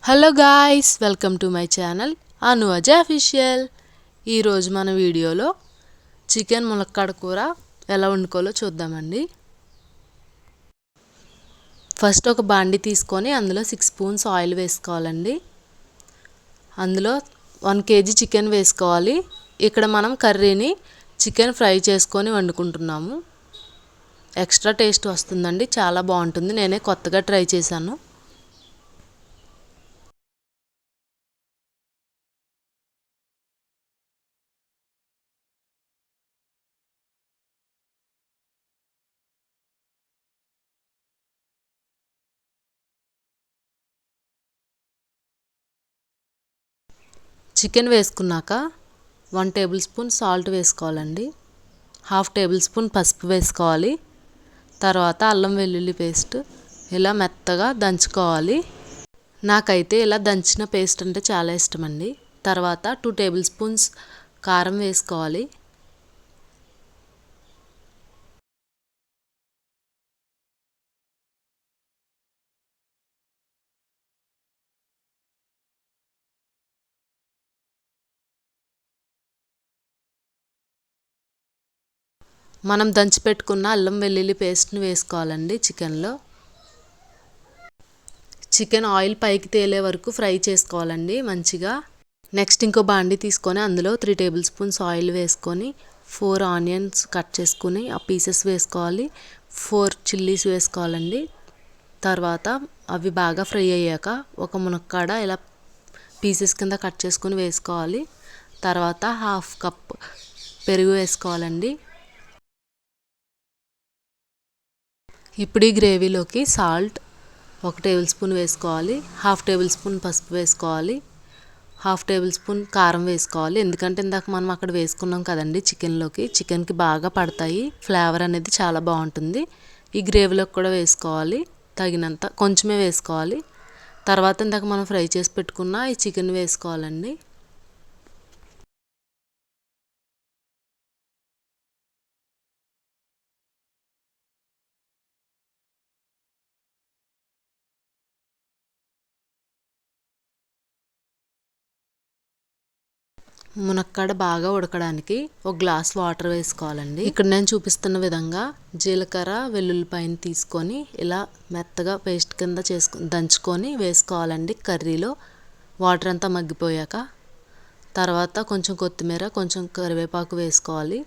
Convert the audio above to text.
Hello guys, welcome to my channel Anu Ajay official. ఈరోజు మన వీడియోలో చికెన్ ములక్కాడ కూర ఎలా వండుకోవాలో చూద్దామండి. ఫస్ట్ ఒక బాండి తీసుకొని అందులో 6 స్పూన్స్ ఆయిల్ వేసుకోవాలండి. అందులో 1 kg చికెన్ వేసుకోవాలి. ఇక్కడ మనం కర్రీని చికెన్ ఫ్రై చేసుకొని వండుకుంటున్నాము. ఎక్స్ట్రా టేస్ట్ వస్తుందండి, చాలా బాగుంటుంది. నేనే కొత్తగా ట్రై చేశాను. చికెన్ వేసుకున్నాక 1 టేబుల్ స్పూన్ సాల్ట్ వేసుకోవాలండి. 1/2 టేబుల్ స్పూన్ పసుపు వేసుకోవాలి. తర్వాత అల్లం వెల్లుల్లి పేస్ట్ ఇలా మెత్తగా దంచుకోవాలి. నాకైతే ఇలా దంచిన పేస్ట్ అంటే చాలా ఇష్టమండి. తర్వాత 2 టేబుల్ స్పూన్స్ కారం వేసుకోవాలి. మనం దంచి పెట్టుకున్న అల్లం వెల్లుల్లి పేస్ట్ని వేసుకోవాలండి చికెన్లో. చికెన్ ఆయిల్ పైకి తేలే వరకు ఫ్రై చేసుకోవాలండి మంచిగా. నెక్స్ట్ ఇంకో బాండి తీసుకొని అందులో 3 టేబుల్ స్పూన్స్ ఆయిల్ వేసుకొని 4 ఆనియన్స్ కట్ చేసుకుని ఆ పీసెస్ వేసుకోవాలి. 4 చిల్లీస్ వేసుకోవాలండి. తర్వాత అవి బాగా ఫ్రై అయ్యాక ఒక మునక్కాడ ఇలా పీసెస్ కింద కట్ చేసుకుని వేసుకోవాలి. తర్వాత 1/2 కప్ పెరుగు వేసుకోవాలండి. ఇప్పుడు ఈ గ్రేవీలోకి సాల్ట్ 1 టేబుల్ స్పూన్ వేసుకోవాలి. 1/2 టేబుల్ స్పూన్ పసుపు వేసుకోవాలి. 1/2 టేబుల్ స్పూన్ కారం వేసుకోవాలి. ఎందుకంటే ఇందాక మనం అక్కడ వేసుకున్నాం కదండి చికెన్కి బాగా పడతాయి. ఫ్లేవర్ అనేది చాలా బాగుంటుంది. ఈ గ్రేవీలోకి కూడా వేసుకోవాలి. తగినంత కొంచెమే వేసుకోవాలి. తర్వాత ఇందాక మనం ఫ్రై చేసి పెట్టుకున్న ఈ చికెన్ వేసుకోవాలండి. మునక్కాడ బాగా ఉడకడానికి 1 గ్లాస్ వాటర్ వేసుకోవాలండి. ఇక్కడ నేను చూపిస్తున్న విధంగా జీలకర్ర వెల్లుల్లిపాయని తీసుకొని ఇలా మెత్తగా పేస్ట్ కింద దంచుకొని వేసుకోవాలండి కర్రీలో. వాటర్ అంతా మగ్గిపోయాక తర్వాత కొంచెం కొత్తిమీర కొంచెం కరివేపాకు వేసుకోవాలి.